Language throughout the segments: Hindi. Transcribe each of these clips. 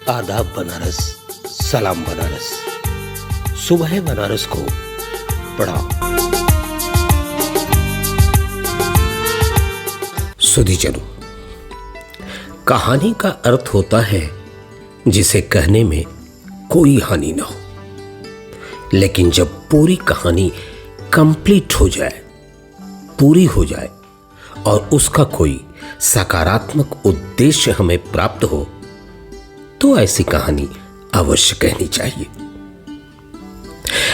आदाब बनारस, सलाम बनारस, सुबह बनारस को पढ़ाओ। सुधीजनों, कहानी का अर्थ होता है जिसे कहने में कोई हानि ना हो, लेकिन जब पूरी कहानी कंप्लीट हो जाए, पूरी हो जाए और उसका कोई सकारात्मक उद्देश्य हमें प्राप्त हो, तो ऐसी कहानी अवश्य कहनी चाहिए।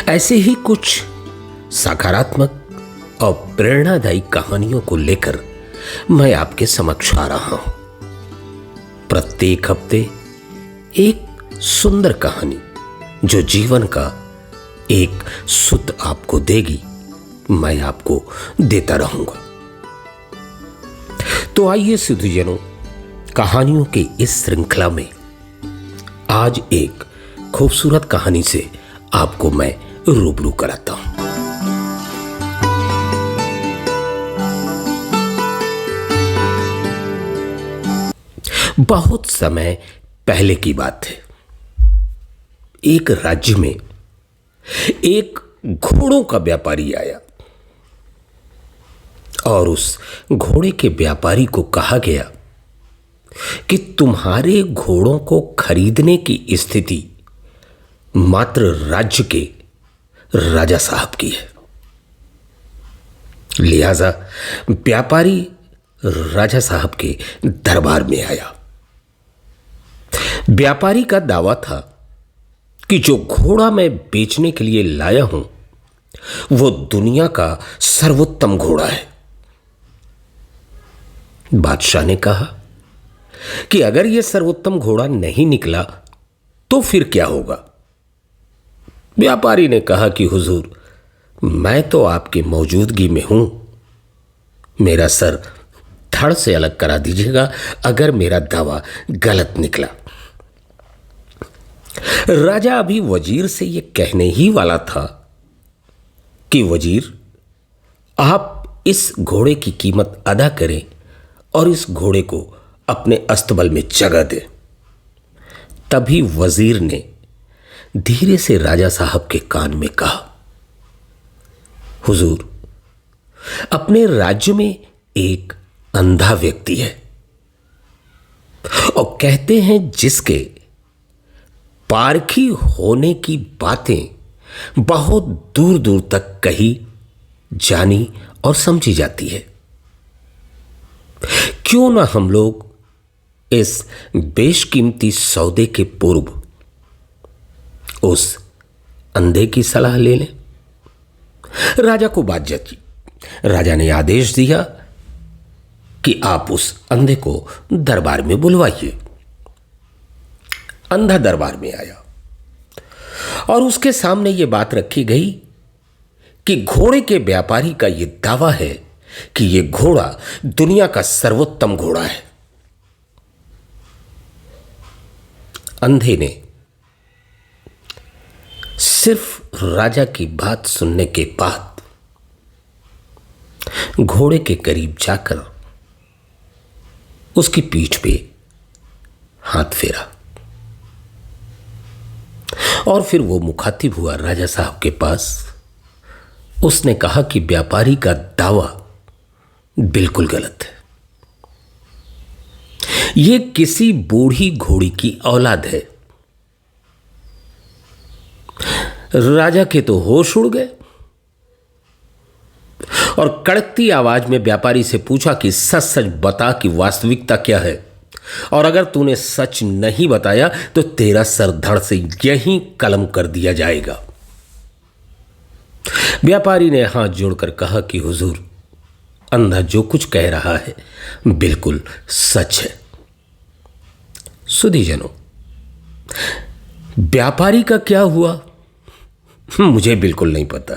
ऐसे ही कुछ सकारात्मक और प्रेरणादायी कहानियों को लेकर मैं आपके समक्ष आ रहा हूं। प्रत्येक हफ्ते एक सुंदर कहानी जो जीवन का एक सुध आपको देगी, मैं आपको देता रहूंगा। तो आइए सुधीजनों, कहानियों की इस श्रृंखला में आज एक खूबसूरत कहानी से आपको मैं रूबरू कराता हूं। बहुत समय पहले की बात है। एक राज्य में एक घोड़ों का व्यापारी आया और उस घोड़े के व्यापारी को कहा गया कि तुम्हारे घोड़ों को खरीदने की स्थिति मात्र राज्य के राजा साहब की है। लिहाजा व्यापारी राजा साहब के दरबार में आया। व्यापारी का दावा था कि जो घोड़ा मैं बेचने के लिए लाया हूं, वो दुनिया का सर्वोत्तम घोड़ा है। बादशाह ने कहा कि अगर यह सर्वोत्तम घोड़ा नहीं निकला तो फिर क्या होगा? व्यापारी ने कहा कि हुजूर, मैं तो आपकी मौजूदगी में हूं, मेरा सर धड़ से अलग करा दीजिएगा अगर मेरा दावा गलत निकला। राजा अभी वजीर से यह कहने ही वाला था कि वजीर, आप इस घोड़े की कीमत अदा करें और इस घोड़े को अपने अस्तबल में जगह दे। तभी वजीर ने धीरे से राजा साहब के कान में कहा, हुजूर, अपने राज्य में एक अंधा व्यक्ति है और कहते हैं जिसके पारखी होने की बातें बहुत दूर दूर तक कही, जानी और समझी जाती है। क्यों ना हम लोग इस बेशकीमती सौदे के पूर्व उस अंधे की सलाह ले लें। राजा को बात जची। राजा ने आदेश दिया कि आप उस अंधे को दरबार में बुलवाइए। अंधा दरबार में आया और उसके सामने यह बात रखी गई कि घोड़े के व्यापारी का यह दावा है कि यह घोड़ा दुनिया का सर्वोत्तम घोड़ा है। अंधे ने सिर्फ राजा की बात सुनने के बाद घोड़े के करीब जाकर उसकी पीठ पे हाथ फेरा और फिर वो मुखातिब हुआ राजा साहब के पास। उसने कहा कि व्यापारी का दावा बिल्कुल गलत है। ये किसी बूढ़ी घोड़ी की औलाद है। राजा के तो होश उड़ गए और कड़कती आवाज में व्यापारी से पूछा कि सच सच बता कि वास्तविकता क्या है, और अगर तूने सच नहीं बताया तो तेरा सर धड़ से यहीं कलम कर दिया जाएगा। व्यापारी ने हाथ जोड़कर कहा कि हुजूर, अंधा जो कुछ कह रहा है बिल्कुल सच है। सुधीजनों, व्यापारी का क्या हुआ मुझे बिल्कुल नहीं पता,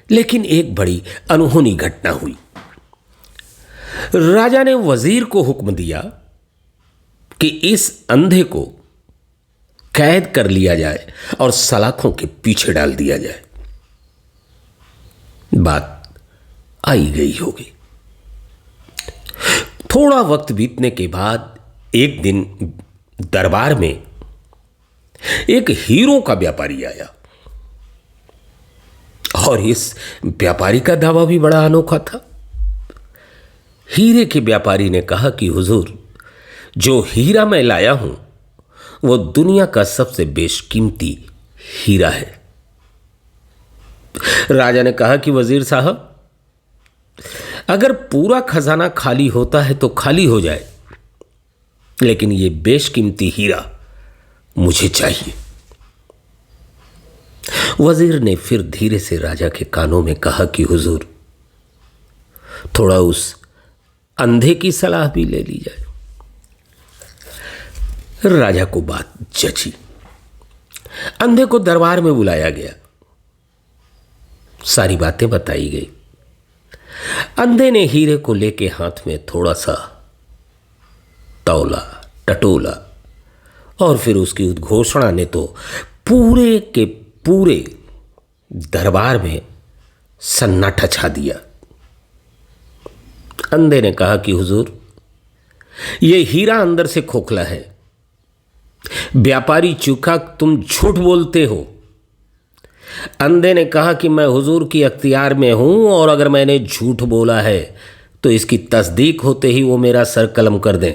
लेकिन एक बड़ी अनहोनी घटना हुई। राजा ने वजीर को हुक्म दिया कि इस अंधे को कैद कर लिया जाए और सलाखों के पीछे डाल दिया जाए। बात आई गई होगी। थोड़ा वक्त बीतने के बाद एक दिन दरबार में एक हीरो का व्यापारी आया और इस व्यापारी का दावा भी बड़ा अनोखा था। हीरे के व्यापारी ने कहा कि हुजूर, जो हीरा मैं लाया हूं वो दुनिया का सबसे बेशकीमती हीरा है। राजा ने कहा कि वजीर साहब, अगर पूरा खजाना खाली होता है तो खाली हो जाए, लेकिन ये बेशकीमती हीरा मुझे चाहिए। वजीर ने फिर धीरे से राजा के कानों में कहा कि हुजूर, थोड़ा उस अंधे की सलाह भी ले ली जाए। राजा को बात जची। अंधे को दरबार में बुलाया गया, सारी बातें बताई गई। अंधे ने हीरे को लेके हाथ में थोड़ा सा तौला, टटोला और फिर उसकी उद्घोषणा ने तो पूरे के पूरे दरबार में सन्नाटा छा दिया। अंधे ने कहा कि हुजूर, यह हीरा अंदर से खोखला है। व्यापारी चूका, तुम झूठ बोलते हो। अंधे ने कहा कि मैं हुजूर की अख्तियार में हूं और अगर मैंने झूठ बोला है तो इसकी तस्दीक होते ही वो मेरा सर कलम कर दें,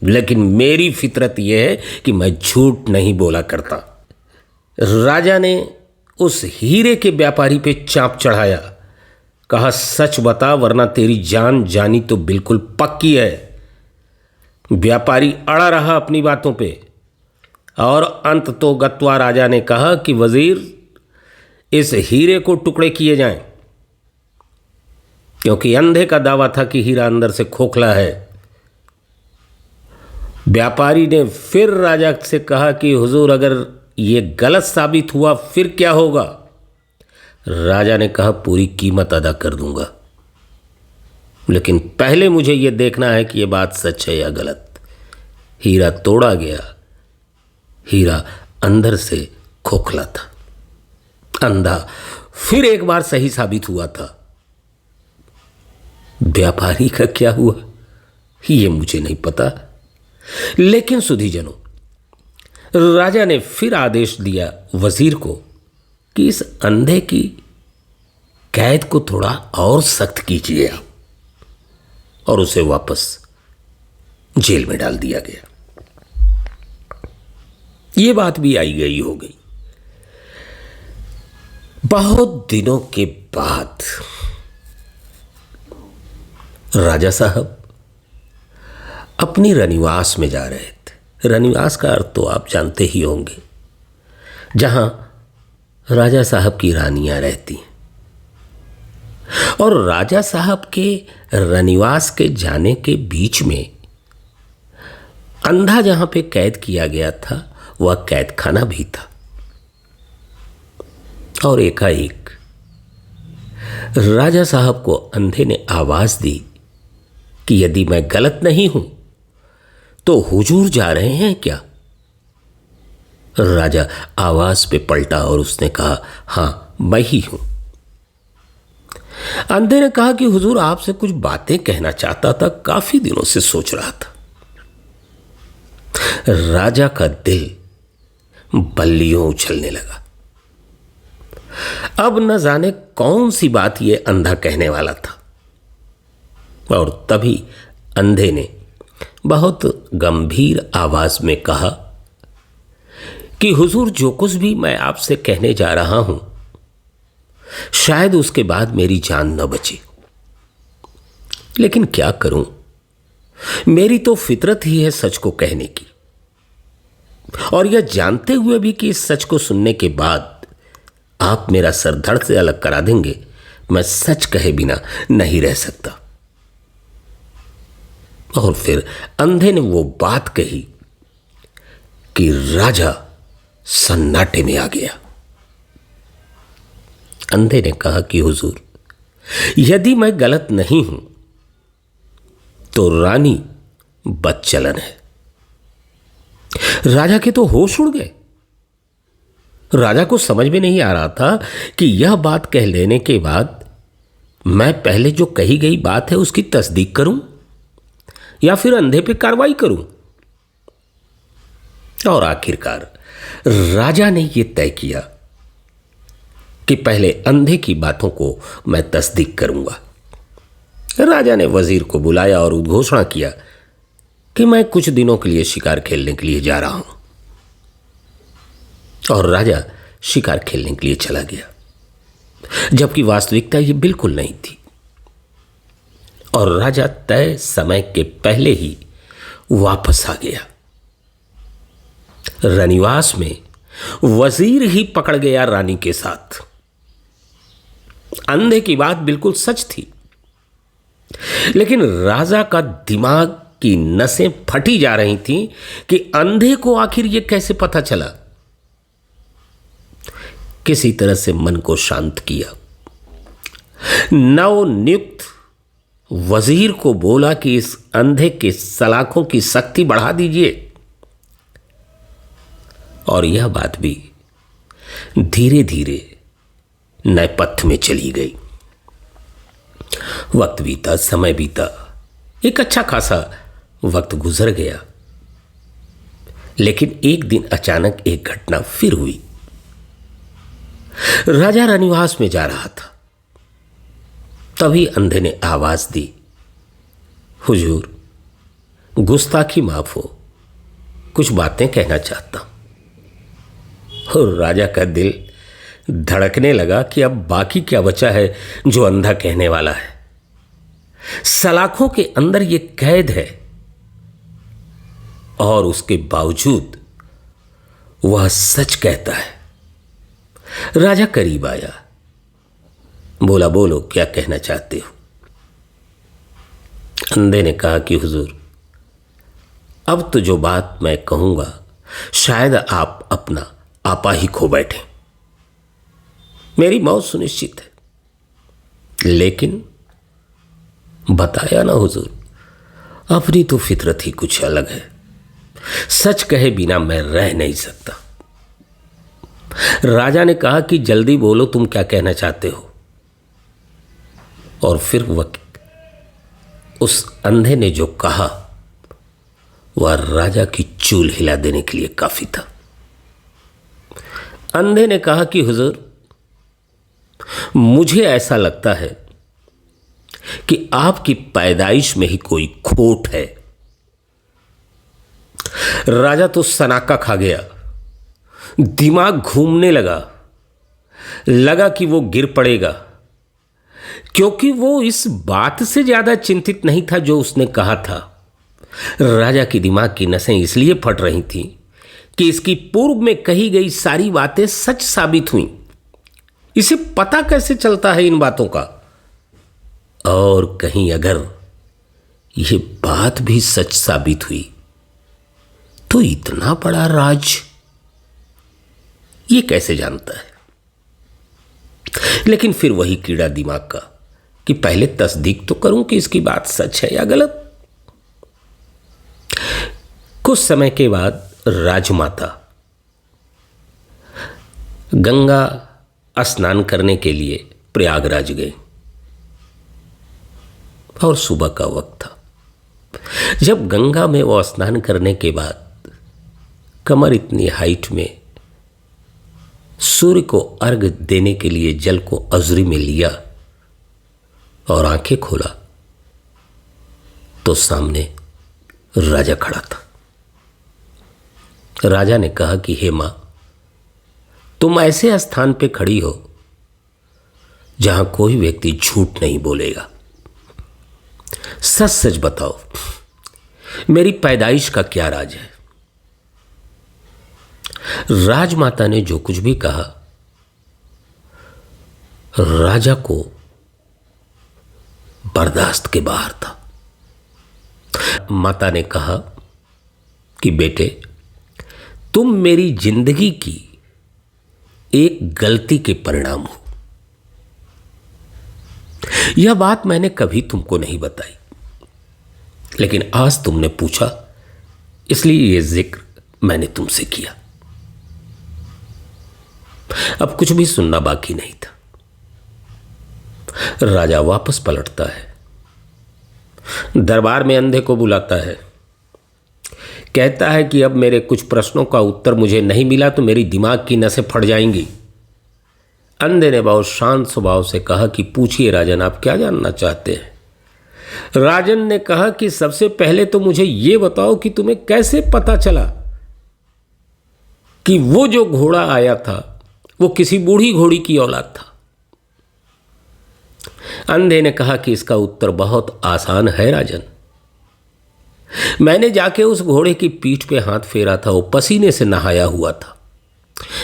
लेकिन मेरी फितरत यह है कि मैं झूठ नहीं बोला करता। राजा ने उस हीरे के व्यापारी पे चांप चढ़ाया, कहा सच बता वरना तेरी जान जानी तो बिल्कुल पक्की है। व्यापारी अड़ा रहा अपनी बातों पे और अंत तो गत्वा राजा ने कहा कि वजीर, इस हीरे को टुकड़े किए जाएं, क्योंकि अंधे का दावा था कि हीरा अंदर से खोखला है। व्यापारी ने फिर राजा से कहा कि हुजूर, अगर यह गलत साबित हुआ फिर क्या होगा? राजा ने कहा पूरी कीमत अदा कर दूंगा, लेकिन पहले मुझे यह देखना है कि यह बात सच है या गलत। हीरा तोड़ा गया, हीरा अंदर से खोखला था। अंधा फिर एक बार सही साबित हुआ था। व्यापारी का क्या हुआ ये मुझे नहीं पता, लेकिन सुधीजनों, राजा ने फिर आदेश दिया वजीर को कि इस अंधे की कैद को थोड़ा और सख्त कीजिए आप, और उसे वापस जेल में डाल दिया गया। ये बात भी आई गई हो गई। बहुत दिनों के बाद राजा साहब अपनी रनिवास में जा रहे थे। रनिवास का अर्थ तो आप जानते ही होंगे, जहां राजा साहब की रानियां रहती हैं। और राजा साहब के रनिवास के जाने के बीच में अंधा जहां पे कैद किया गया था वह कैद खाना भी था। और एकाएक राजा साहब को अंधे ने आवाज दी कि यदि मैं गलत नहीं हूं तो हुजूर जा रहे हैं क्या? राजा आवाज पे पलटा और उसने कहा, हां मैं ही हूं। अंधे ने कहा कि हुजूर आपसे कुछ बातें कहना चाहता था, काफी दिनों से सोच रहा था। राजा का दिल बल्लियों उछलने लगा। अब न जाने कौन सी बात ये अंधा कहने वाला था। और तभी अंधे ने बहुत गंभीर आवाज में कहा कि हुजूर, जो कुछ भी मैं आपसे कहने जा रहा हूं, शायद उसके बाद मेरी जान न बचे, लेकिन क्या करूं, मेरी तो फितरत ही है सच को कहने की। और यह जानते हुए भी कि इस सच को सुनने के बाद आप मेरा सर धड़ से अलग करा देंगे, मैं सच कहे बिना नहीं रह सकता। और फिर अंधे ने वो बात कही कि राजा सन्नाटे में आ गया। अंधे ने कहा कि हुजूर, यदि मैं गलत नहीं हूं तो रानी बदचलन है। राजा के तो होश उड़ गए। राजा को समझ में नहीं आ रहा था कि यह बात कह लेने के बाद मैं पहले जो कही गई बात है उसकी तस्दीक करूं या फिर अंधे पे कार्रवाई करूं। और आखिरकार राजा ने यह तय किया कि पहले अंधे की बातों को मैं तस्दीक करूंगा। राजा ने वजीर को बुलाया और उद्घोषणा किया कि मैं कुछ दिनों के लिए शिकार खेलने के लिए जा रहा हूं। और राजा शिकार खेलने के लिए चला गया, जबकि वास्तविकता यह बिल्कुल नहीं थी। और राजा तय समय के पहले ही वापस आ गया। रानीवास में वजीर ही पकड़ गया रानी के साथ। अंधे की बात बिल्कुल सच थी, लेकिन राजा का दिमाग की नसें फटी जा रही थीं कि अंधे को आखिर यह कैसे पता चला। किसी तरह से मन को शांत किया। नवनियुक्त वजीर को बोला कि इस अंधे के सलाखों की सख्ती बढ़ा दीजिए। और यह बात भी धीरे धीरे नए पथ में चली गई। वक्त बीता, समय बीता, एक अच्छा खासा वक्त गुजर गया। लेकिन एक दिन अचानक एक घटना फिर हुई। राजा रानीवास में जा रहा था, तभी अंधे ने आवाज दी, हुजूर, गुस्ताखी माफ हो, कुछ बातें कहना चाहता हूं। और राजा का दिल धड़कने लगा कि अब बाकी क्या बचा है जो अंधा कहने वाला है। सलाखों के अंदर यह कैद है और उसके बावजूद वह सच कहता है। राजा करीब आया, बोला, बोलो क्या कहना चाहते हो। अंधे ने कहा कि हुजूर, अब तो जो बात मैं कहूंगा शायद आप अपना आपा ही खो बैठे। मेरी मौत सुनिश्चित है, लेकिन बताया ना हुजूर, अपनी तो फितरत ही कुछ अलग है। सच कहे बिना मैं रह नहीं सकता। राजा ने कहा कि जल्दी बोलो, तुम क्या कहना चाहते हो। और फिर उस अंधे ने जो कहा वह राजा की चूल हिला देने के लिए काफी था। अंधे ने कहा कि हुजूर, मुझे ऐसा लगता है कि आपकी पैदाइश में ही कोई खोट है। राजा तो सनाका खा गया, दिमाग घूमने लगा कि वो गिर पड़ेगा, क्योंकि वो इस बात से ज्यादा चिंतित नहीं था जो उसने कहा था। राजा की दिमाग की नसें इसलिए फट रही थीं कि इसकी पूर्व में कही गई सारी बातें सच साबित हुई। इसे पता कैसे चलता है इन बातों का? और कहीं अगर यह बात भी सच साबित हुई तो इतना बड़ा राज ये कैसे जानता है? लेकिन फिर वही कीड़ा दिमाग का कि पहले तस्दीक तो करूं कि इसकी बात सच है या गलत। कुछ समय के बाद राजमाता गंगा स्नान करने के लिए प्रयागराज गई और सुबह का वक्त था। जब गंगा में वो स्नान करने के बाद कमर इतनी हाइट में सूर्य को अर्घ देने के लिए जल को अजरी में लिया और आंखें खोला तो सामने राजा खड़ा था। राजा ने कहा कि हे मां, तुम ऐसे स्थान पे खड़ी हो जहां कोई व्यक्ति झूठ नहीं बोलेगा। सच सच बताओ, मेरी पैदाइश का क्या राज है? राजमाता ने जो कुछ भी कहा राजा को बर्दाश्त के बाहर था। माता ने कहा कि बेटे, तुम मेरी जिंदगी की एक गलती के परिणाम हो। यह बात मैंने कभी तुमको नहीं बताई, लेकिन आज तुमने पूछा इसलिए यह जिक्र मैंने तुमसे किया। अब कुछ भी सुनना बाकी नहीं था। राजा वापस पलटता है, दरबार में अंधे को बुलाता है कहता है कि अब मेरे कुछ प्रश्नों का उत्तर मुझे नहीं मिला तो मेरी दिमाग की नसें फट जाएंगी। अंधे ने बहुत शांत स्वभाव से कहा कि पूछिए राजन, आप क्या जानना चाहते हैं। राजन ने कहा कि सबसे पहले तो मुझे ये बताओ कि तुम्हें कैसे पता चला कि वो जो घोड़ा आया था वो किसी बूढ़ी घोड़ी की औलाद था। अंधे ने कहा कि इसका उत्तर बहुत आसान है राजन। मैंने जाके उस घोड़े की पीठ पे हाथ फेरा था, वो पसीने से नहाया हुआ था।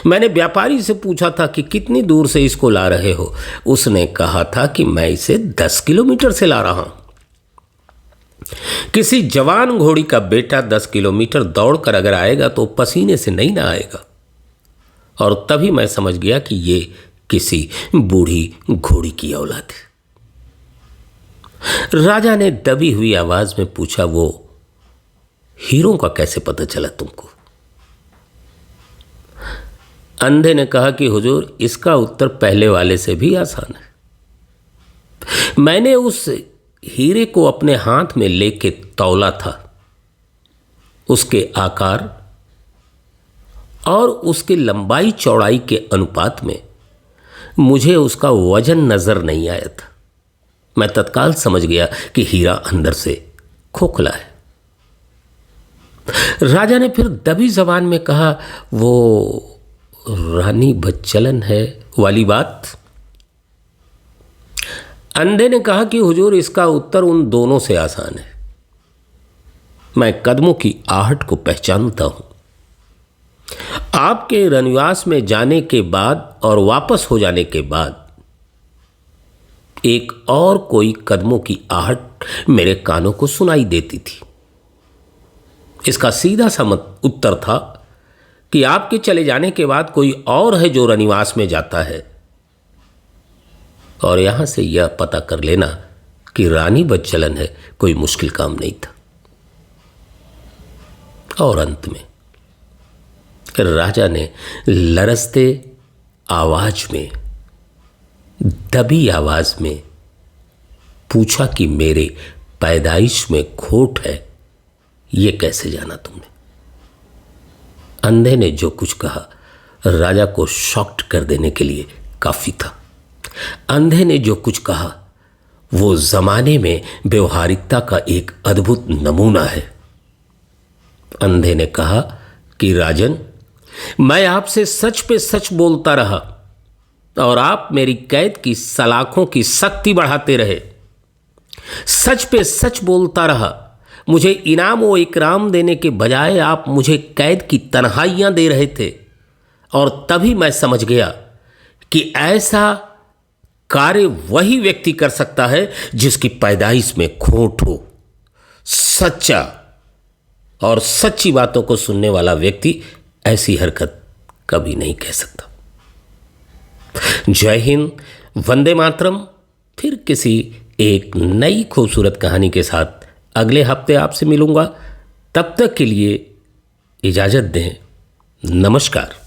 मैंने व्यापारी से पूछा था कि कितनी दूर से इसको ला रहे हो। उसने कहा था कि मैं इसे 10 किलोमीटर से ला रहा हूं। किसी जवान घोड़ी का बेटा 10 किलोमीटर दौड़कर अगर आएगा तो पसीने से नहीं ना आएगा। और तभी मैं समझ गया कि ये किसी बूढ़ी घोड़ी की औलाद है। राजा ने दबी हुई आवाज में पूछा, वो हीरो का कैसे पता चला तुमको। अंधे ने कहा कि हुजूर, इसका उत्तर पहले वाले से भी आसान है। मैंने उस हीरे को अपने हाथ में लेके तौला था। उसके आकार और उसके लंबाई चौड़ाई के अनुपात में मुझे उसका वजन नजर नहीं आया था। मैं तत्काल समझ गया कि हीरा अंदर से खोखला है। राजा ने फिर दबी जबान में कहा, वो रानी बच्चलन है वाली बात। अंधे ने कहा कि हुजूर, इसका उत्तर उन दोनों से आसान है। मैं कदमों की आहट को पहचानता हूं। आपके रनिवास में जाने के बाद और वापस हो जाने के बाद एक और कोई कदमों की आहट मेरे कानों को सुनाई देती थी। इसका सीधा सा उत्तर था कि आपके चले जाने के बाद कोई और है जो रनिवास में जाता है। और यहां से यह पता कर लेना कि रानी बच्चलन है कोई मुश्किल काम नहीं था। और अंत में राजा ने लरजते आवाज में, दबी आवाज में पूछा कि मेरे पैदाइश में खोट है, ये कैसे जाना तुमने। अंधे ने जो कुछ कहा राजा को शॉक्ड कर देने के लिए काफी था। अंधे ने जो कुछ कहा वो जमाने में व्यवहारिकता का एक अद्भुत नमूना है। अंधे ने कहा कि राजन, मैं आपसे सच पे सच बोलता रहा और आप मेरी कैद की सलाखों की सख्ती बढ़ाते रहे। सच पे सच बोलता रहा। मुझे इनाम व इकराम देने के बजाय आप मुझे कैद की तन्हाइयां दे रहे थे। और तभी मैं समझ गया कि ऐसा कार्य वही व्यक्ति कर सकता है जिसकी पैदाइश में खोट हो। सच्चा और सच्ची बातों को सुनने वाला व्यक्ति ऐसी हरकत कभी नहीं कह सकता। जय हिंद, वंदे मातरम। फिर किसी एक नई खूबसूरत कहानी के साथ अगले हफ्ते आपसे मिलूंगा। तब तक के लिए इजाजत दें। नमस्कार।